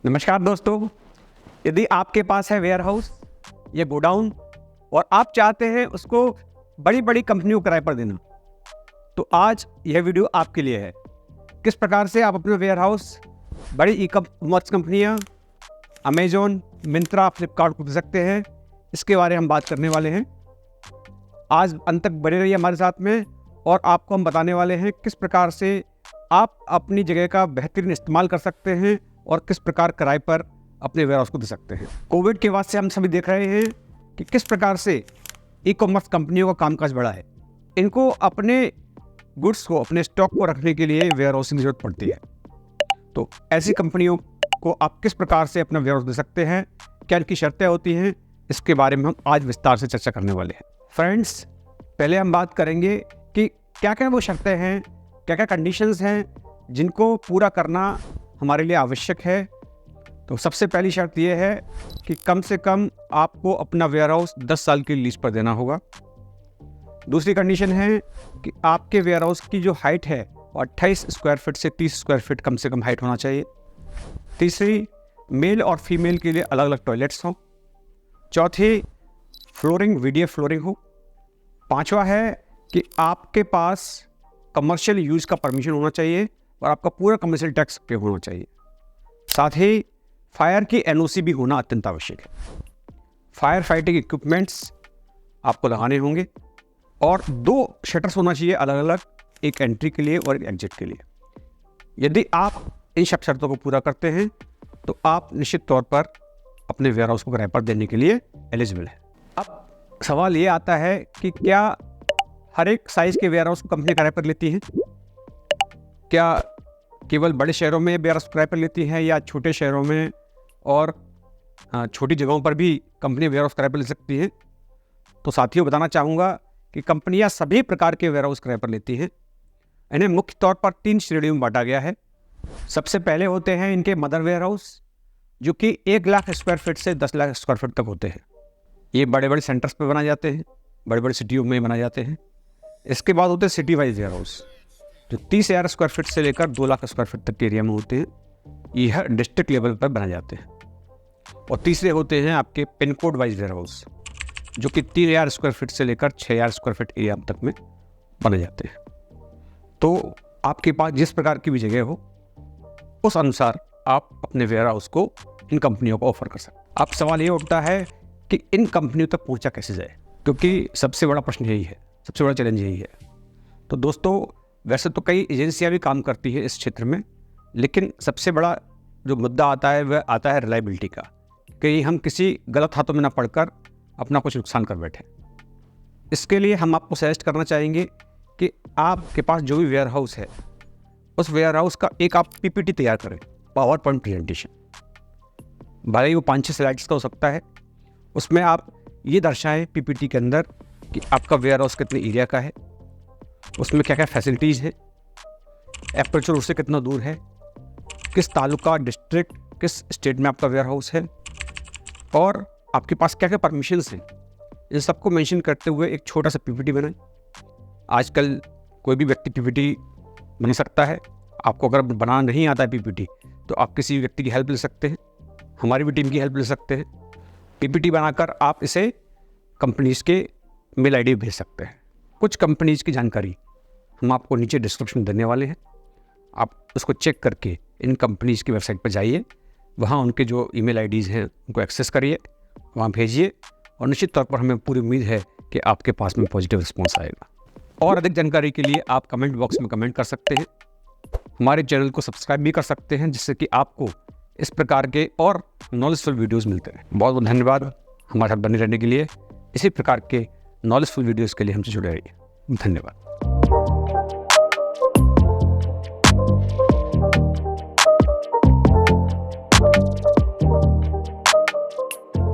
नमस्कार दोस्तों, यदि आपके पास है वेयर हाउस या गोडाउन और आप चाहते हैं उसको बड़ी बड़ी कंपनियों को किराए पर देना, तो आज यह वीडियो आपके लिए है। किस प्रकार से आप अपना वेयर हाउस बड़ी ई कॉमर्स कंपनियां अमेजोन, मिंत्रा, फ्लिपकार्ट को दे सकते हैं, इसके बारे में हम बात करने वाले हैं। आज अंत तक बने रहिए हमारे साथ में और आपको हम बताने वाले हैं किस प्रकार से आप अपनी जगह का बेहतरीन इस्तेमाल कर सकते हैं और किस प्रकार किराए पर अपने वेयर हाउस को दे सकते हैं। कोविड के बाद से हम सभी देख रहे हैं कि किस प्रकार से ई कॉमर्स कंपनियों का कामकाज बढ़ा है। इनको अपने गुड्स को, अपने स्टॉक को रखने के लिए वेयर हाउसिंग की जरूरत पड़ती है। तो ऐसी कंपनियों को आप किस प्रकार से अपना वेयर हाउस दे सकते हैं, क्या इनकी शर्तें होती हैं, इसके बारे में हम आज विस्तार से चर्चा करने वाले हैं। फ्रेंड्स, पहले हम बात करेंगे कि क्या क्या वो शर्तें हैं, क्या क्या कंडीशंस हैं जिनको पूरा करना हमारे लिए आवश्यक है। तो सबसे पहली शर्त यह है कि कम से कम आपको अपना वेयर हाउस 10 साल की लीज पर देना होगा। दूसरी कंडीशन है कि आपके वेयर हाउस की जो हाइट है वो 28 स्क्वायर फीट से 30 स्क्वायर फीट कम से कम हाइट होना चाहिए। तीसरी, मेल और फीमेल के लिए अलग अलग टॉयलेट्स हों। चौथी, फ्लोरिंग VDF फ्लोरिंग हो। पांचवा है कि आपके पास कमर्शियल यूज़ का परमिशन होना चाहिए और आपका पूरा कमर्शियल टैक्स पे होना चाहिए। साथ ही फायर की NOC भी होना अत्यंत आवश्यक है। फायर फाइटिंग इक्विपमेंट्स आपको लगाने होंगे और 2 शटर्स होना चाहिए अलग अलग, एक एंट्री के लिए और एक एग्जिट के लिए। यदि आप इन सब शर्तों को पूरा करते हैं तो आप निश्चित तौर पर अपने वेयर हाउस को किराए पर देने के लिए एलिजिबल है। अब सवाल ये आता है कि क्या हर एक साइज़ के वेयर हाउस को कंपनी किराए पर लेती है? क्या केवल बड़े शहरों में वेयर हाउस किराए पर लेती हैं या छोटे शहरों में और छोटी जगहों पर भी कंपनी वेयर हाउस किराए पर ले सकती है? तो साथियों, बताना चाहूँगा कि कंपनियां सभी प्रकार के वेयर हाउस किराए पर लेती हैं। इन्हें मुख्य तौर पर 3 श्रेणियों में बांटा गया है। सबसे पहले होते हैं इनके मदर वेयर हाउस, जो कि 1 लाख स्क्वायर फीट से 10 लाख स्क्वायर फीट तक होते हैं। ये बड़े बड़े सेंटर्स पर बनाए जाते हैं, बड़े बड़े सिटियों में बनाए जाते हैं। इसके बाद होते हैं सिटी वाइज वेयर हाउस, जो 30,000 स्क्वायर फीट से लेकर 2 लाख स्क्वायर फीट तक के एरिया में होते हैं। यह डिस्ट्रिक्ट लेवल पर बनाए जाते हैं। और तीसरे होते हैं आपके pin code wise warehouse, जो कि 3,000 स्क्वायर फीट से लेकर 6,000 स्क्वायर फीट एरिया तक में बनाए जाते हैं। तो आपके पास जिस प्रकार की भी जगह हो, उस अनुसार आप अपने वेयर हाउस को इन कंपनियों को ऑफर कर सकते हैं। अब सवाल ये उठता है कि इन कंपनियों तक पहुंचा कैसे जाए, क्योंकि सबसे बड़ा प्रश्न यही है, सबसे बड़ा चैलेंज यही है। तो दोस्तों, वैसे तो कई एजेंसियां भी काम करती है इस क्षेत्र में, लेकिन सबसे बड़ा जो मुद्दा आता है वह आता है रिलायबिलिटी का, कि हम किसी गलत हाथों में ना पड़कर अपना कुछ नुकसान कर बैठे। इसके लिए हम आपको सजेस्ट करना चाहेंगे कि आपके पास जो भी वेयर हाउस है, उस वेयर हाउस का एक आप PPT तैयार करें, पावर पॉइंट प्रेजेंटेशन। भले ही वो 5-6 स्लाइड्स का हो सकता है। उसमें आप ये दर्शाएं PPT के अंदर कि आपका वेयर हाउस कितने एरिया का है, उसमें क्या क्या फैसिलिटीज़ है, एपर्चर रोड से कितना दूर है, किस तालुका, डिस्ट्रिक्ट, किस स्टेट में आपका वेयर हाउस है और आपके पास क्या क्या परमिशंस हैं। इन सबको मेंशन करते हुए एक छोटा सा PPT बनाएं। आजकल कोई भी व्यक्ति PPT बना सकता है। आपको अगर बनाना नहीं आता है PPT, तो आप किसी व्यक्ति की हेल्प ले सकते हैं, हमारी भी टीम की हेल्प ले सकते हैं। PPT बनाकर आप इसे कंपनीज़ के मेल ID भेज सकते हैं। कुछ कंपनीज़ की जानकारी हम आपको नीचे डिस्क्रिप्शन देने वाले हैं। आप उसको चेक करके इन कंपनीज़ की वेबसाइट पर जाइए, वहाँ उनके जो ईमेल IDs हैं उनको एक्सेस करिए, वहाँ भेजिए और निश्चित तौर पर हमें पूरी उम्मीद है कि आपके पास में पॉजिटिव रिस्पॉन्स आएगा। और अधिक जानकारी के लिए आप कमेंट बॉक्स में कमेंट कर सकते हैं। हमारे चैनल को सब्सक्राइब भी कर सकते हैं, जिससे कि आपको इस प्रकार के और नॉलेजफुल वीडियोज़ मिलते हैं। बहुत बहुत धन्यवाद हमारे साथ बने रहने के लिए। इसी प्रकार के नॉलेजफुल वीडियोज़ के लिए हमसे जुड़े रहिए। धन्यवाद।